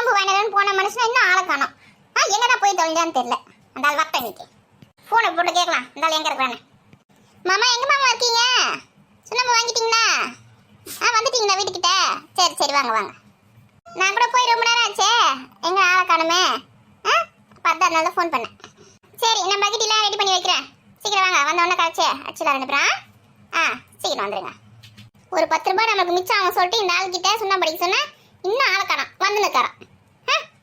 சுண்ணாம்பு வாங்கினு போன மனுஷன் இன்னும் ஆளை காணோம். எங்கதான் போய் தொலைஞ்சான்னு தெரியல. அந்த ஆள் வரட்ட இன்னைக்கு போனை போட்டு கேட்கலாம் இந்த ஆள் எங்க இருக்கிறானு. மாமா எங்க மாமா இருக்கீங்க? சுண்ணாம்பு வாங்கிட்டீங்களா? வந்துட்டீங்களா வீட்டுக்கிட்ட? சரி சரி வாங்க வாங்க. நான் கூட போய் ரொம்ப நேரம் ஆச்சே, எங்க ஆளை காணுமே. பார்த்தா அதனால ஃபோன் பண்ணேன். சரி நான் பக்கெட்டிலாம் ரெடி பண்ணி வைக்கிறேன், சீக்கிரம் வாங்க. வந்தவொடனே கழிச்சு அச்சுலாம் அனுப்புறேன். சீக்கிரம் வந்துடுங்க. ஒரு 10 ரூபாய் நமக்கு மிச்சம் அவங்க சொல்லிட்டு இந்த ஆள்கிட்ட சுண்ணாம்பு படிக்க சொன்னா இன்னும் ஆளை காணோம், வந்து நிற்காரான்.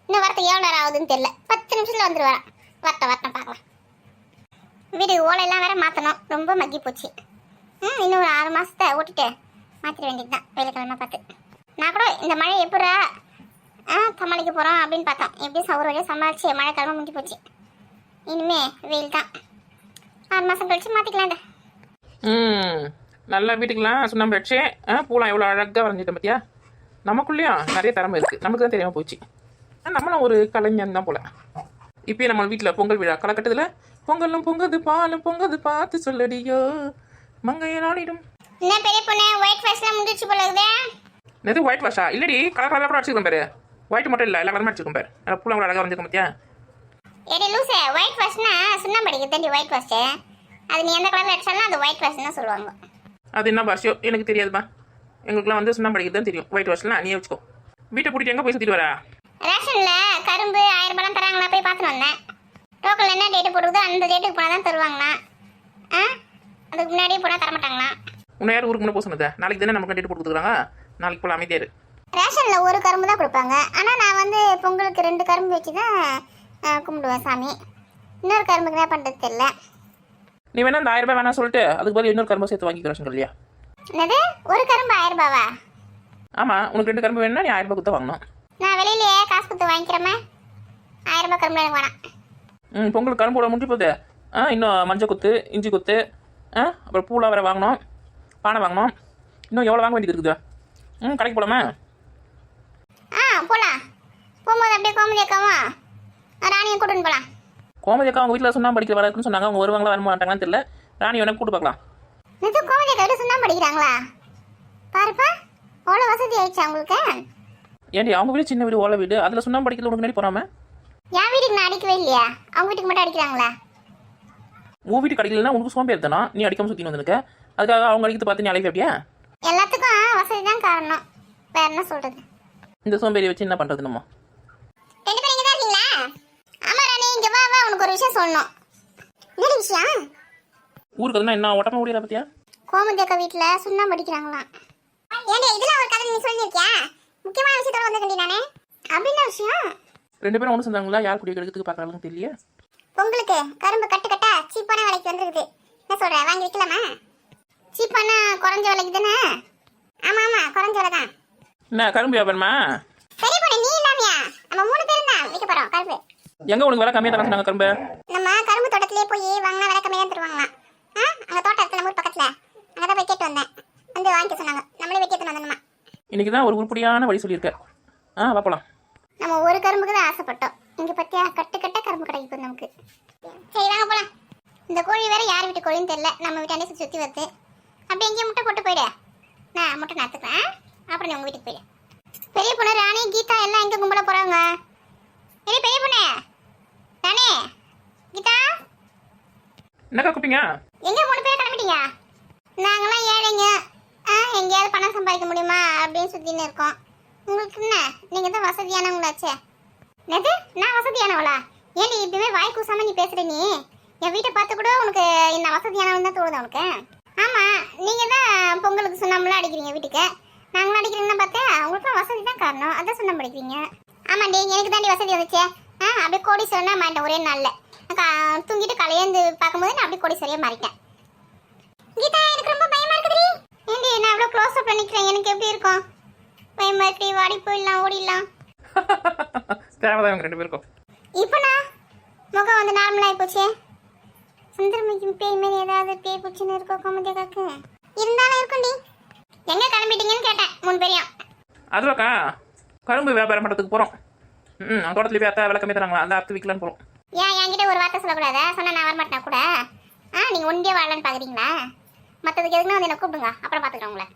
இன்னும் வரத்துக்கு எவ்வளோ நேரம் ஆகுதுன்னு தெரியல. 10 நிமிஷத்துல வந்துடுவாரான். வரட்டும் பார்க்கலாம். வீடு ஓலையெல்லாம் வேற மாற்றணும், ரொம்ப மக்கி போச்சு. இன்னும் ஒரு 6 மாசத்தை ஓட்டிட்டு மாற்றிட வேண்டியது தான் வெள்ளிக்கிழமை பார்த்து. நான் கூட இந்த மழை எப்படா சமாளிக்க போகிறோம் அப்படின்னு பார்த்தோம். எப்படியும் சவுறு வழியாக சமாளிச்சு மழை கிழமை முடிஞ்சு போச்சு. இனிமே வெயில் தான். 6 மாதம் கழிச்சு மாற்றிக்கலாண்ட. நல்லா வீட்டுக்கெல்லாம் சுண்ணாம்பு வச்சு பூலாம் எவ்வளோ அழகாக வரைஞ்சிட்டேன் பார்த்தியா. நமக்குள்ளேயும் நிறைய திறமை இருக்குது, நமக்கு தான் தெரியாமல் போச்சு. நம்மளும் ஒரு கலைஞன் தான் போல. இப்போயே நம்ம வீட்டில் பொங்கல் விழா கலக்கட்டத்தில் பொங்கலும் பொங்கது பாலும் பொங்கது பார்த்து சொல்லடியோ மங்கைய நாடிடும். என்ன பெரிய பொண்ணு ஒயிட் வாஷ்லாம் முடிச்சு போல இருக்குதே. எது ஒயிட் வாஷா? இல்லடி, கலர் கலராக கூட அடிச்சுக்கணும் பாரு. ஒயிட் மட்டும் இல்லை, எல்லா கலருமே அடிச்சுக்கணும் பாரு. பூலாம் கூட அழகாக வரைஞ்சிருக்கோம் பார்த்தியா. ஏடி லூசே, ஒயிட் வாஷ்னா சுண்ணாம்பு அடிக்க தண்டி ஒயிட் வாஷ். அது நீ எந்த கலரில் அடிச்சாலும் அது ஒயிட் வாஷ் தான் சொல்லுவாங்க. அது என்ன பாஷையோ எனக்கு தெரியாதுமா. எங்களுக்குலாம் வந்து சுண்ணாம்பு அடிக்கிறது தான் தெரியும். ஒயிட் வாஷ்லாம் நீயே வச்சுக்கோ. வீட்டை பூட்டிட்டு எங்கே போய் சுற்றிட்டு வரா? ரேஷன்ல கரும்பு 1000 ரூபாய் தராங்களா, போய் பார்த்துட்டு வந்தேன். டோக்கனில் என்ன டேட்டு போட்டுருதோ அந்த டேட்டுக்கு போனால் தான் தருவாங்களா. அதுக்கு முன்னாடியே போனால் தரமாட்டாங்களா. உன்னை யார் ஊருக்கு முன்னே போக சொன்னதா? நாளைக்கு தானே நமக்கு டேட்டு போட்டு கொடுக்குறாங்க. நாளைக்கு போல அமைதியாரு. ரேஷனில் ஒரு கரும்பு தான் கொடுப்பாங்க. ஆனால் நான் வந்து பொங்கலுக்கு 2 கரும்பு வச்சு தான் கும்பிடுவேன் சாமி. இன்னொரு கரும்புக்கு என்ன பண்ணுறது தெரியல. நீ வேணா அந்த 1000 ரூபாய் வேணா சொல்லிட்டு அதுக்கு பதில் இன்னொரு கரும்பு சேர்த்து வாங்கிக்கிறேன் இல்லையா? என்னது ஒரு கரும்பு 1000 ரூபாவா? ஆமாம், உனக்கு 2 கரும்பு வேணும்னா நீ 1000 ரூபாய் கொடுத்து வாங்கணும். நான் வெளியிலேயே காசு கொடுத்து வாங்கிக்கிறேமே. 1000 ரூபாய் கரும்பு எனக்கு வேணாம். பொங்கல் கரும்போட முடிஞ்சு போகுது. இன்னும் மஞ்சள் குத்து, இஞ்சி குத்து, அப்புறம் பூலாம் வேறு வாங்கணும், பானை வாங்கணும். இன்னும் எவ்வளோ வாங்க வேண்டியது இருக்குது? கடைக்கு போகலாமா? போகலாம். போகும்போது அப்படியே கோமதி அக்காவா ராணியை கூட்டின்னு போகலாம். கோமதி அக்கா அவங்க வீட்டில் சுண்ணாம்பு படிக்க வரதுன்னு சொன்னாங்க. அவங்க வருவாங்களா வர மாட்டாங்களான்னு தெரியல. ராணி வேணா கூட்டு பார்க்கலாம். கோமதி அக்கா சுண்ணாம்பு படிக்கிறாங்களா? பாருப்பா, அவ்வளோ வசதி ஆயிடுச்சா உங்களுக்கு? ஏன்டி அவங்க வீடு சின்ன வீடு, ஓலை வீடு, அதில் சுண்ணாம்பு படிக்கிறது உனக்கு முன்னாடி போகாம? என் வீட்டுக்கு நான் அடிக்கவே இல்லையா? அவங்க வீட்டுக்கு மட்டும் அடிக்கிறாங்களா? உன் வீட்டுக்கு அடிக்கலன்னா உனக்கு சோம்பேறி தானே, நீ அடிக்காம சுற்றின்னு வந்துருக்க. அதுக்காக அவங்க அடிக்கிறது பார்த்து நீ அழைக்க அப்படியா? எல்லாத்துக்கும் வசதி தான் காரணம், வேற என்ன சொல்றது? இந்த சோம்பேறி வச்சு என்ன பண்ணுறது நம்ம? 2 பேரும் இங்கே தான் இருக்கீங்களா? ஆமா ராணி, இங்கே வா வா, உனக்கு ஒரு விஷயம் சொல்லணும். என்ன விஷயம்? ஊருக்கு அதுனா என்ன ஓட்டமா முடியல பார்த்தியா? கோமதி அக்கா வீட்டில் சுண்ணாம்பு அடிக்கிறாங்களாம். ஏன்டி இதெல்லாம் ஒரு கதை நீ சொல்லியிருக்கியா? முக்கியமான விஷயத்தோட வந்துருக்கேன் நானே. அப்படின்னு விஷயம் 2 பேரும் ஒன்று சொன்னாங்களா? யார் குடிய கெடுக்கிறதுக்கு பார்க்கறாங்கன்னு தெரியல. பொங்கலுக்கு கரும்பு கட்டா சீப்பான விலைக்கு வந்துருக்குது. என்ன சொல்ற, வாங்கி வைக்கலாமா? சீப்பானா குறைஞ்ச விலைக்கு தானே? ஆமா குறைஞ்ச விலை தான். என்ன கரும்பு வியாபாரமா? சரி பொண்ணு, நீ இல்லாமையா? நம்ம 3 பேரும் தான் விற்க போறோம் கரும்பு. எங்க உனக்கு விலை கம்மியாக தர சொன்னாங்க கரும்பு? நம்ம கரும்பு தோட்டத்திலே போய் வாங்கினா விலை கம்மியாக தான் தருவாங்களாம். அங்கே தோட்டம் இருக்கு நம்ம ஊர் பக்கத்தில், அங்கே தான் போய் கேட்டு வந்தேன். வந்து வாங்கிக்க சொன்னாங்க. நம்மளே வெட்டி எடுத்துன்னு வந்தோம்மா. இன்னைக்கு தான் ஒரு உருப்படியான வழி சொல்லியிருக்க. பார்க்கலாம். நம்ம ஒரு கரும்புக்கு தான் ஆசைப்பட்டோம். இங்கே பற்றியா கட்டு கரும்பு கிடைக்கும் நமக்கு. சரி வாங்க போகலாம். இந்த கோழி வேற யார் வீட்டு கோழின்னு தெரியல, நம்ம வீட்டாண்டே சுற்றி வருது. அப்படி எங்கேயும் முட்டை போட்டு போயிடு. நான் முட்டை நத்துக்கிறேன், அப்புறம் நீ உங்கள் வீட்டுக்கு போயிடு. பெரிய பொண்ணு ராணி கீதா எல்லாம் எங்கே கும்பிட போகிறாங்க? பெரிய பொண்ணு ராணி கீதா என்னக்கா கூப்பிட்டீங்க? எங்கே 3 பேர் கிளம்பிட்டீங்க? நாங்களாம் ஏழைங்க, எங்கேயாவது பணம் சம்பாதிக்க முடியுமா அப்படின்னு சுற்றின்னு இருக்கோம். உங்களுக்கு என்ன, நீங்கள் தான் வசதியானவங்களாச்சே. என்னது நான் வசதியானவளா? ஏன் நீ இப்படிமே வாய் கூசாம நீ பேசுற? நீ என் வீட்டை பார்த்து கூட உனக்கு என்ன வசதியானவன் தான் தோணுது உனக்கு? ஆமாம், நீங்கள் தான் பொங்கலுக்கு சுண்ணாம்புலாம் அடிக்கிறீங்க வீட்டுக்கு. நாங்களும் அடிக்கிறீங்கன்னு பார்த்தேன். உங்களுக்குலாம் வசதி தான் காரணம், அதான் சுண்ணாம்பு அடிக்கிறீங்க. ஆமாண்டி, எனக்கு தாண்டி வசதி வந்துச்சு. அப்படியே கோடீஸ்வரனா மாட்டேன் ஒரே நாளில். தூங்கிட்டு கலையேந்து பார்க்கும்போது நான் அப்படியே கோடீஸ்வரியாக மாறிட்டேன். கீதா எனக்கு ரொம்ப பயமா இருக்குது. ஏண்டி நான் அவ்வளோ க்ளோஸ் அப் பண்ணிக்கிறேன், எனக்கு எப்படி இருக்கும்? பயமா இருக்கு, வாடி போயிடலாம் ஓடிடலாம். தேவைதான் இவங்க 2 பேருக்கும். இப்போ நான் முகம் வந்து நார்மலாகி போச்சு. சுந்தரமிக்கு பேய் மாரி ஏதாவது பேய் பூச்சின்னு இருக்கோ கோமதி அக்காக்கு? இருந்தாலும் இருக்கும்டி. எங்கே கிளம்பிட்டீங்கன்னு கேட்டேன் 3 பேரையும். அதுவாக்கா கரும்பு வியாபாரம் பண்ணுறதுக்கு போகிறோம். அந்த தோட்டத்தில் போய் அத்தை விலை கம்மி தராங்களா, அந்த அத்தை விற்கலான்னு போகிறோம். ஏன் என்கிட்ட ஒரு வார்த்தை சொல்லக்கூடாதா? சொன்னால் நான் வரமாட்டேன் கூட. நீங்கள் ஒண்டியே வாழலான்னு பார்க்குறீங்களா? மற்றதுக்கு எதுக்குன்னா வந்து என்ன கூப்பிடுங்க, அப்புறம் பார்த்துக்கிறேன் உங்களை.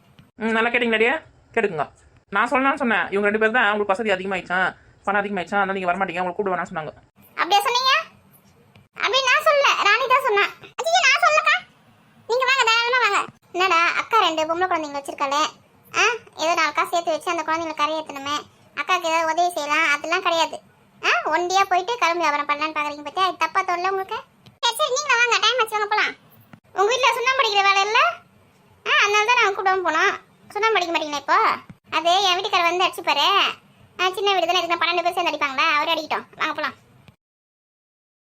நல்லா கேட்டிங்களாடியா? கேட்டுக்குங்க. நான் சொன்னேன்னு சொன்னேன். இவங்க 2 பேர் தான் அவங்களுக்கு வசதி அதிகமாகிடுச்சான். பணம் அதிகமாயிடுச்சா அதனால நீங்கள் வரமாட்டீங்க உங்களுக்கு கூப்பிட வேணாம்னு சொன்னாங்க. அப்படியே சொன்னீங்க? அப்படி நான் சொல்லல, ராணி தான் சொன்னேன். ஐயோ நான் சொல்லக்கா. நீங்க வாங்க, தாராளமா வாங்க. என்னடா அக்கா 2 பொம்பளை குழந்தைங்க வச்சிருக்காளே, ஏதோ 4 காசு சேர்த்து வச்சு அந்த குழந்தைங்களை கரை ஏற்றணுமே, அக்காவுக்கு ஏதாவது உதவி செய்யலாம், அதெல்லாம் கிடையாது. ஒண்டியா போயிட்டு கிளம்பி வியாபாரம் பண்ணலான்னு பாக்குறீங்க பத்தியா? இது தப்பா தோணல உங்களுக்கு? சரி சரி நீங்க வாங்க, டைம் ஆச்சு வாங்க போலாம். உங்க வீட்டுல சுண்ணாம்பு அடிக்கிற வேலை இல்ல? அதனால தான் நாங்கள் கூப்பிடாம போனோம். சுண்ணாம்பு அடிக்க மாட்டீங்களா இப்போ? அது என் வீட்டுக்காரர் வந்து அடிச்சுப்பாரு. சின்ன வீடு தானே, 12 பேர் சேர்ந்து அடிப்பாங்களா, அவரே அடிக்கிட்டோம். வாங்க போலாம்.